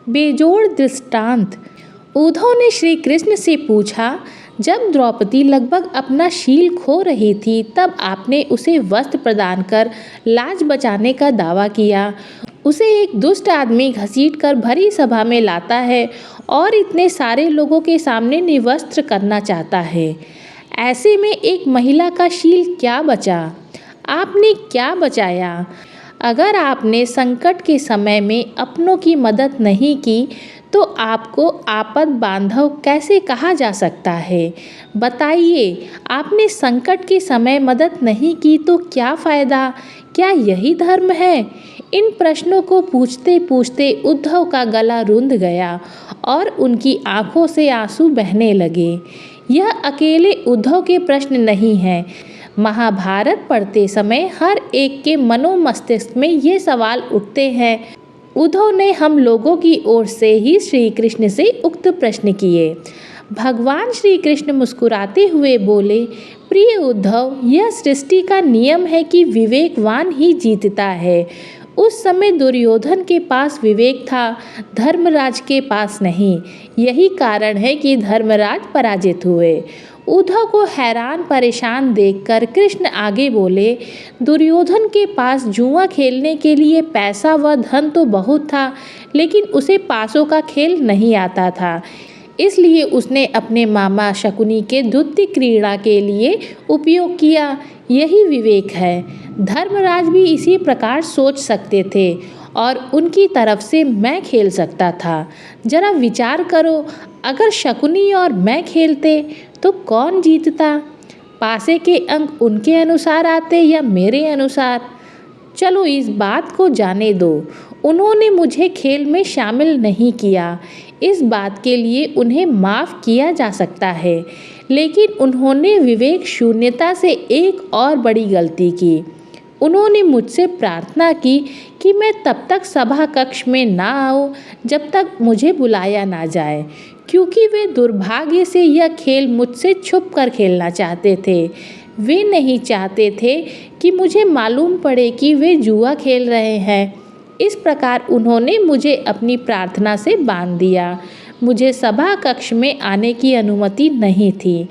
बेजोड़ दृष्टांत। उद्धव ने श्री कृष्ण से पूछा, जब द्रौपदी लगभग अपना शील खो रही थी तब आपने उसे वस्त्र प्रदान कर लाज बचाने का दावा किया। उसे एक दुष्ट आदमी घसीटकर भरी सभा में लाता है और इतने सारे लोगों के सामने निवस्त्र करना चाहता है। ऐसे में एक महिला का शील क्या बचा? आपने क्या बचाया? अगर आपने संकट के समय में अपनों की मदद नहीं की तो आपको आपद बांधव कैसे कहा जा सकता है? बताइए, आपने संकट के समय मदद नहीं की तो क्या फ़ायदा? क्या यही धर्म है? इन प्रश्नों को पूछते पूछते उद्धव का गला रुंध गया और उनकी आंखों से आंसू बहने लगे। यह अकेले उद्धव के प्रश्न नहीं हैं। महाभारत पढ़ते समय हर एक के मनोमस्तिष्क में ये सवाल उठते हैं। उद्धव ने हम लोगों की ओर से ही श्री कृष्ण से उक्त प्रश्न किए। भगवान श्री कृष्ण मुस्कुराते हुए बोले, प्रिय उद्धव, यह सृष्टि का नियम है कि विवेकवान ही जीतता है। उस समय दुर्योधन के पास विवेक था, धर्मराज के पास नहीं। यही कारण है कि धर्मराज पराजित हुए। उद्धव को हैरान परेशान देखकर कृष्ण आगे बोले, दुर्योधन के पास जुआ खेलने के लिए पैसा व धन तो बहुत था, लेकिन उसे पासों का खेल नहीं आता था। इसलिए उसने अपने मामा शकुनी के द्युति क्रीड़ा के लिए उपयोग किया। यही विवेक है। धर्मराज भी इसी प्रकार सोच सकते थे और उनकी तरफ से मैं खेल सकता था। जरा विचार करो, अगर शकुनी और मैं खेलते तो कौन जीतता? पासे के अंक उनके अनुसार आते या मेरे अनुसार? चलो इस बात को जाने दो। उन्होंने मुझे खेल में शामिल नहीं किया। इस बात के लिए उन्हें माफ़ किया जा सकता है, लेकिन उन्होंने विवेक शून्यता से एक और बड़ी गलती की। उन्होंने मुझसे प्रार्थना की कि मैं तब तक सभा कक्ष में ना आऊं जब तक मुझे बुलाया ना जाए, क्योंकि वे दुर्भाग्य से यह खेल मुझसे छुप कर खेलना चाहते थे। वे नहीं चाहते थे कि मुझे मालूम पड़े कि वे जुआ खेल रहे हैं। इस प्रकार उन्होंने मुझे अपनी प्रार्थना से बांध दिया। मुझे सभा कक्ष में आने की अनुमति नहीं थी।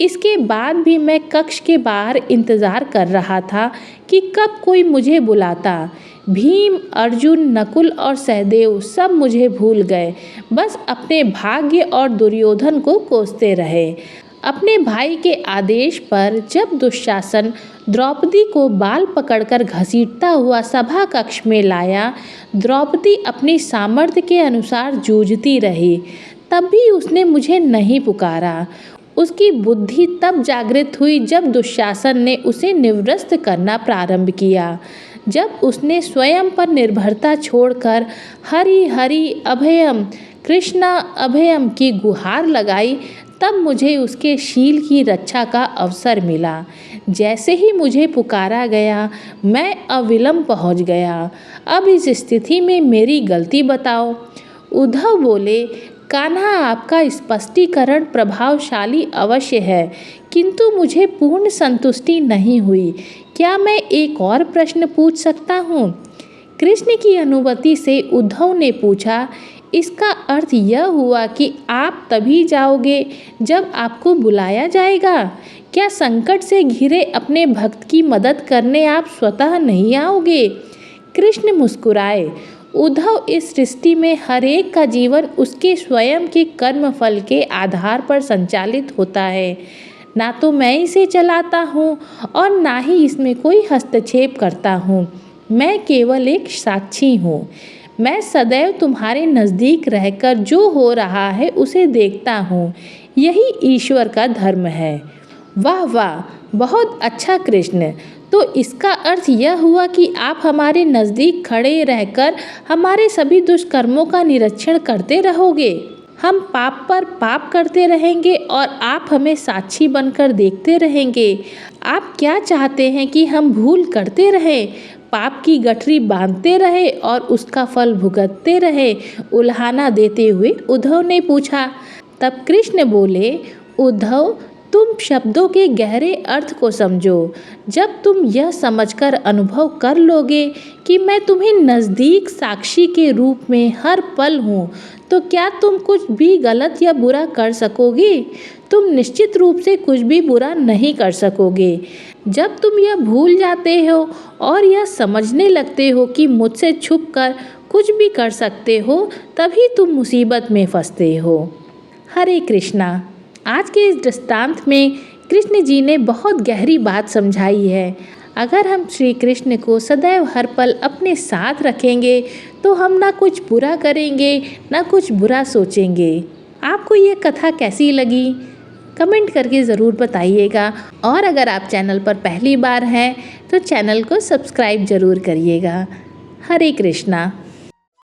इसके बाद भी मैं कक्ष के बाहर इंतज़ार कर रहा था कि कब कोई मुझे बुलाता। भीम, अर्जुन, नकुल और सहदेव सब मुझे भूल गए, बस अपने भाग्य और दुर्योधन को कोसते रहे। अपने भाई के आदेश पर जब दुशासन द्रौपदी को बाल पकड़कर घसीटता हुआ सभा कक्ष में लाया, द्रौपदी अपनी सामर्थ्य के अनुसार जूझती रही। तब भी उसने मुझे नहीं पुकारा। उसकी बुद्धि तब जागृत हुई जब दुशासन ने उसे निवृत्त करना प्रारंभ किया। जब उसने स्वयं पर निर्भरता छोड़कर हरि हरि अभयम, कृष्णा अभयम की गुहार लगाई, तब मुझे उसके शील की रक्षा का अवसर मिला। जैसे ही मुझे पुकारा गया, मैं अविलंब पहुंच गया। अब इस स्थिति में मेरी गलती बताओ। उद्धव बोले, कान्हा, आपका स्पष्टीकरण प्रभावशाली अवश्य है, किंतु मुझे पूर्ण संतुष्टि नहीं हुई। क्या मैं एक और प्रश्न पूछ सकता हूँ? कृष्ण की अनुमति से उद्धव ने पूछा। इसका अर्थ यह हुआ कि आप तभी जाओगे जब आपको बुलाया जाएगा? क्या संकट से घिरे अपने भक्त की मदद करने आप स्वतः नहीं आओगे? कृष्ण मुस्कुराए। उद्धव, इस सृष्टि में हर एक का जीवन उसके स्वयं के कर्म फल के आधार पर संचालित होता है। ना तो मैं इसे चलाता हूँ और ना ही इसमें कोई हस्तक्षेप करता हूँ। मैं केवल एक साक्षी हूँ। मैं सदैव तुम्हारे नज़दीक रहकर जो हो रहा है उसे देखता हूँ। यही ईश्वर का धर्म है। वाह वाह, बहुत अच्छा कृष्ण। तो इसका अर्थ यह हुआ कि आप हमारे नज़दीक खड़े रहकर हमारे सभी दुष्कर्मों का निरीक्षण करते रहोगे। हम पाप पर पाप करते रहेंगे और आप हमें साक्षी बनकर देखते रहेंगे। आप क्या चाहते हैं कि हम भूल करते रहें, पाप की गठरी बांधते रहे और उसका फल भुगतते रहे? उल्हाना देते हुए उद्धव ने पूछा। तब कृष्ण बोले, उद्धव, तुम शब्दों के गहरे अर्थ को समझो। जब तुम यह समझकर अनुभव कर लोगे कि मैं तुम्हें नज़दीक साक्षी के रूप में हर पल हूँ, तो क्या तुम कुछ भी गलत या बुरा कर सकोगे? तुम निश्चित रूप से कुछ भी बुरा नहीं कर सकोगे। जब तुम यह भूल जाते हो और यह समझने लगते हो कि मुझसे छुपकर कुछ भी कर सकते हो, तभी तुम मुसीबत में फंसते हो। हरे कृष्णा। आज के इस दृष्टांत में कृष्ण जी ने बहुत गहरी बात समझाई है। अगर हम श्री कृष्ण को सदैव हर पल अपने साथ रखेंगे तो हम ना कुछ बुरा करेंगे, ना कुछ बुरा सोचेंगे। आपको ये कथा कैसी लगी? कमेंट करके ज़रूर बताइएगा। और अगर आप चैनल पर पहली बार हैं तो चैनल को सब्सक्राइब ज़रूर करिएगा। हरे कृष्णा।